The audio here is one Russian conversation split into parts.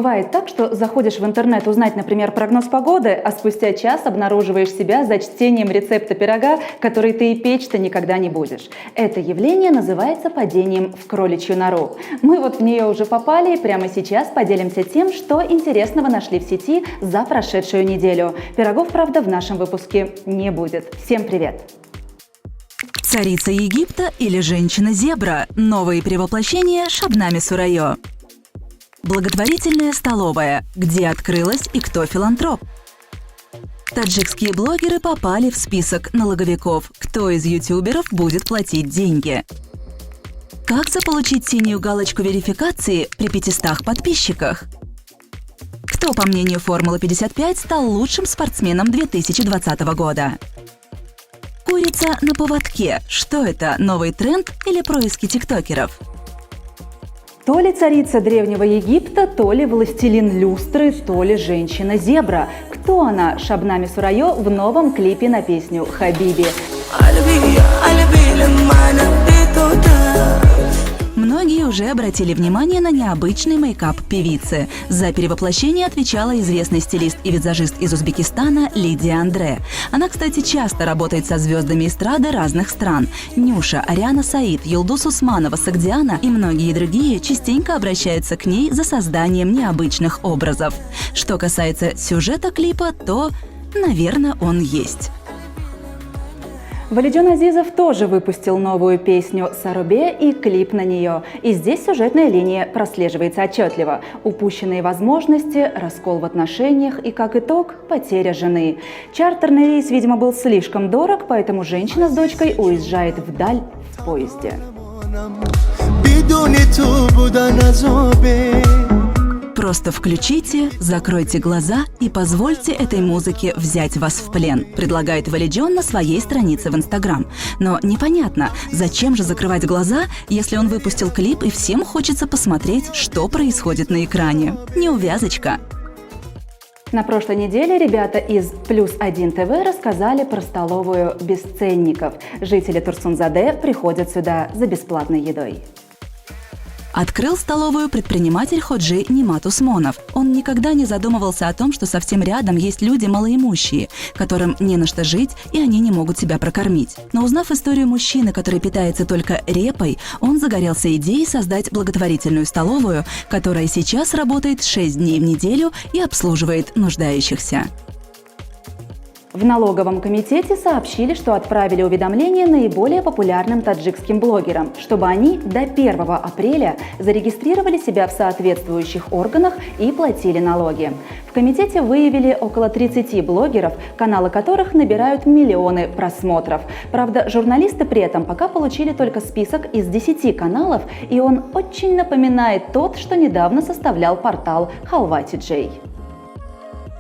Бывает так, что заходишь в интернет узнать, например, прогноз погоды, а спустя час обнаруживаешь себя за чтением рецепта пирога, который ты и печь-то никогда не будешь. Это явление называется падением в кроличью нору. Мы вот в нее уже попали и прямо сейчас поделимся тем, что интересного нашли в сети за прошедшую неделю. Пирогов, правда, в нашем выпуске не будет. Всем привет! Царица Египта или женщина-зебра? Новые перевоплощения Шабнами Сурайо. Благотворительная столовая. Где открылась и кто филантроп? Таджикские блогеры попали в список налоговиков. Кто из ютуберов будет платить деньги? Как заполучить синюю галочку верификации при 500 подписчиках? Кто, по мнению Формулы-55, стал лучшим спортсменом 2020 года? Курица на поводке. Что это, новый тренд или происки тиктокеров? То ли царица Древнего Египта, то ли властелин люстры, то ли женщина-зебра. Кто она? Шабнами Сурайо в новом клипе на песню «Хабиби». Многие уже обратили внимание на необычный мейкап певицы. За перевоплощение отвечала известный стилист и визажист из Узбекистана Лидия Андре. Она, кстати, часто работает со звездами эстрады разных стран. Нюша, Ариана Саид, Юлдус Усманова, Сагдиана и многие другие частенько обращаются к ней за созданием необычных образов. Что касается сюжета клипа, то, наверное, он есть. Валидjon Азизов тоже выпустил новую песню «Сарубе» и клип на нее. И здесь сюжетная линия прослеживается отчетливо. Упущенные возможности, раскол в отношениях и, как итог, потеря жены. Чартерный рейс, видимо, был слишком дорог, поэтому женщина с дочкой уезжает вдаль в поезде. Просто включите, закройте глаза и позвольте этой музыке взять вас в плен, предлагает Валидjon на своей странице в Инстаграм. Но непонятно, зачем же закрывать глаза, если он выпустил клип и всем хочется посмотреть, что происходит на экране. Неувязочка. На прошлой неделе ребята из +1 ТВ рассказали про столовую бесценников. Жители Турсунзаде приходят сюда за бесплатной едой. Открыл столовую предприниматель Ходжи Нимат Усмонов. Он никогда не задумывался о том, что совсем рядом есть люди малоимущие, которым не на что жить, и они не могут себя прокормить. Но узнав историю мужчины, который питается только репой, он загорелся идеей создать благотворительную столовую, которая сейчас работает 6 дней в неделю и обслуживает нуждающихся. В налоговом комитете сообщили, что отправили уведомление наиболее популярным таджикским блогерам, чтобы они до 1 апреля зарегистрировали себя в соответствующих органах и платили налоги. В комитете выявили около 30 блогеров, каналы которых набирают миллионы просмотров. Правда, журналисты при этом пока получили только список из 10 каналов, и он очень напоминает тот, что недавно составлял портал Халва-TJ.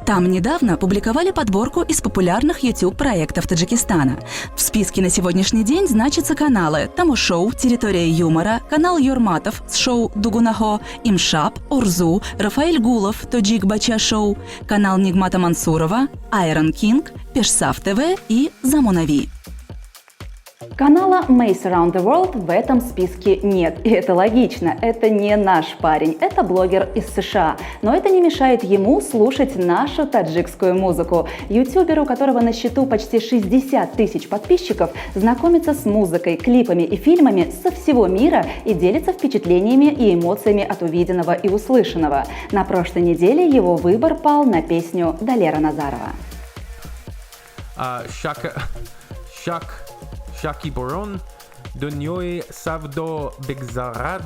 Там недавно публиковали подборку из популярных YouTube-проектов Таджикистана. В списке на сегодняшний день значатся каналы Таму-шоу «Территория юмора», канал Юрматов с шоу «Дугунахо», Имшап, Урзу, Рафаэль Гулов, Тоджик Бача шоу, канал Нигмата Мансурова, Айрон Кинг, Пешсав ТВ и Замунави. Канала Mace Around the World в этом списке нет. И это логично, это не наш парень, это блогер из США. Но это не мешает ему слушать нашу таджикскую музыку. Ютубер, у которого на счету почти 60 тысяч подписчиков, знакомится с музыкой, клипами и фильмами со всего мира и делится впечатлениями и эмоциями от увиденного и услышанного. На прошлой неделе его выбор пал на песню Далера Назарова. Шаки Борон, Дуньёй Савдо Бекзарад.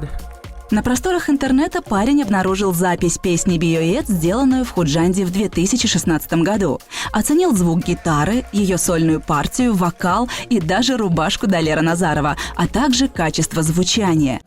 На просторах интернета парень обнаружил запись песни «Биоэт», сделанную в Худжанде в 2016 году. Оценил звук гитары, ее сольную партию, вокал и даже рубашку Далера Назарова, а также качество звучания.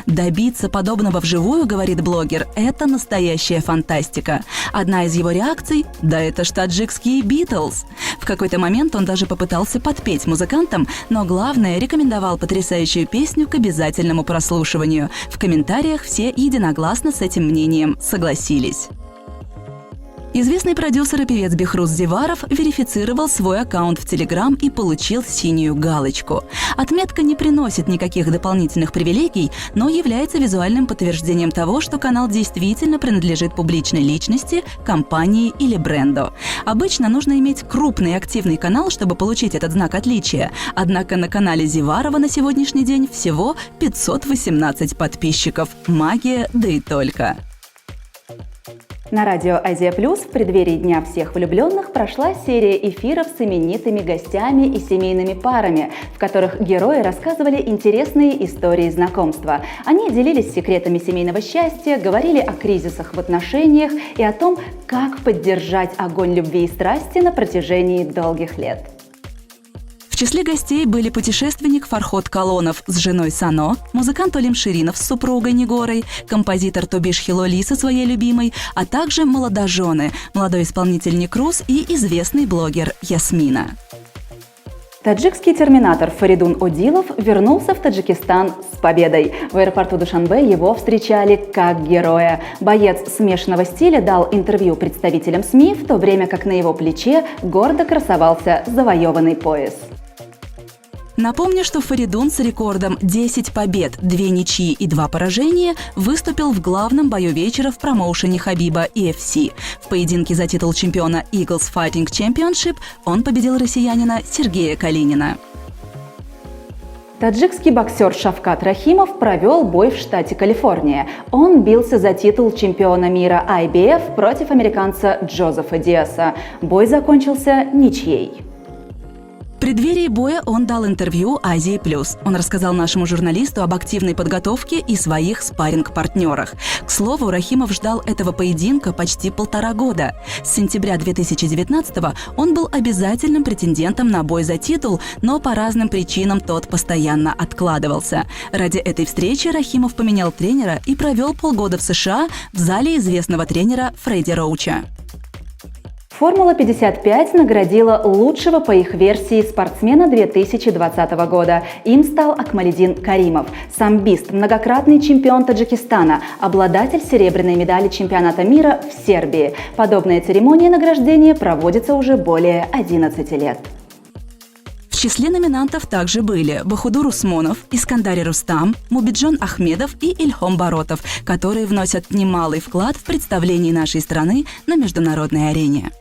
Добиться подобного вживую, говорит блогер, это настоящая фантастика. Одна из его реакций – да это ж таджикские Битлз. В какой-то момент он даже попытался подпеть музыкантам, но главное, рекомендовал потрясающую песню к обязательному прослушиванию. В комментариях все единогласно с этим мнением согласились. Известный продюсер и певец Бехруз Зеваров верифицировал свой аккаунт в Telegram и получил синюю галочку. Отметка не приносит никаких дополнительных привилегий, но является визуальным подтверждением того, что канал действительно принадлежит публичной личности, компании или бренду. Обычно нужно иметь крупный активный канал, чтобы получить этот знак отличия. Однако на канале Зеварова на сегодняшний день всего 518 подписчиков. Магия, да и только. На радио «Азия Плюс» в преддверии Дня всех влюбленных прошла серия эфиров с именитыми гостями и семейными парами, в которых герои рассказывали интересные истории знакомства. Они делились секретами семейного счастья, говорили о кризисах в отношениях и о том, как поддержать огонь любви и страсти на протяжении долгих лет. В числе гостей были путешественник Фарход Калонов с женой Сано, музыкант Олим Ширинов с супругой Нигорой, композитор Тобиш Хилоли со своей любимой, а также молодожены, молодой исполнитель Некруз и известный блогер Ясмина. Таджикский терминатор Фаридун Одилов вернулся в Таджикистан с победой. В аэропорту Душанбе его встречали как героя. Боец смешанного стиля дал интервью представителям СМИ, в то время как на его плече гордо красовался завоеванный пояс. Напомню, что Фаридун с рекордом 10 побед, 2 ничьи и 2 поражения выступил в главном бою вечера в промоушене Хабиба EFC. В поединке за титул чемпиона Eagles Fighting Championship он победил россиянина Сергея Калинина. Таджикский боксер Шавкат Рахимов провел бой в штате Калифорния. Он бился за титул чемпиона мира IBF против американца Джозефа Диаса. Бой закончился ничьей. В преддверии боя он дал интервью «Азии Плюс». Он рассказал нашему журналисту об активной подготовке и своих спарринг-партнерах. К слову, Рахимов ждал этого поединка почти 1,5 года. С сентября 2019-го он был обязательным претендентом на бой за титул, но по разным причинам тот постоянно откладывался. Ради этой встречи Рахимов поменял тренера и провел полгода в США в зале известного тренера Фредди Роуча. Формула-55 наградила лучшего по их версии спортсмена 2020 года. Им стал Акмалидин Каримов, самбист, многократный чемпион Таджикистана, обладатель серебряной медали чемпионата мира в Сербии. Подобная церемония награждения проводится уже более 11 лет. В числе номинантов также были Бахудур Усмонов, Искандари Рустам, Мубиджон Ахмедов и Ильхом Баротов, которые вносят немалый вклад в представление нашей страны на международной арене.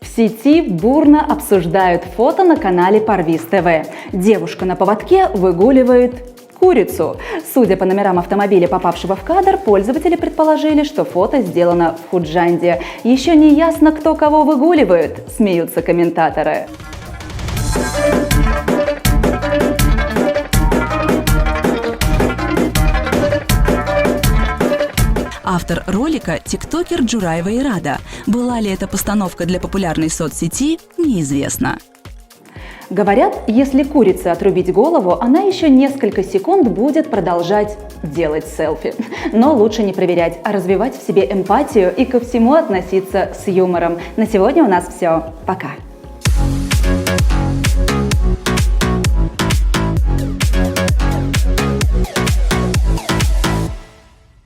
В сети бурно обсуждают фото на канале Парвиз ТВ. Девушка на поводке выгуливает курицу. Судя по номерам автомобиля, попавшего в кадр, пользователи предположили, что фото сделано в Худжанде. Еще не ясно, кто кого выгуливает, смеются комментаторы. Автор ролика – тиктокер Джураева Ирада. Была ли это постановка для популярной соцсети, неизвестно. Говорят, если курице отрубить голову, она еще несколько секунд будет продолжать делать селфи. Но лучше не проверять, а развивать в себе эмпатию и ко всему относиться с юмором. На сегодня у нас все. Пока!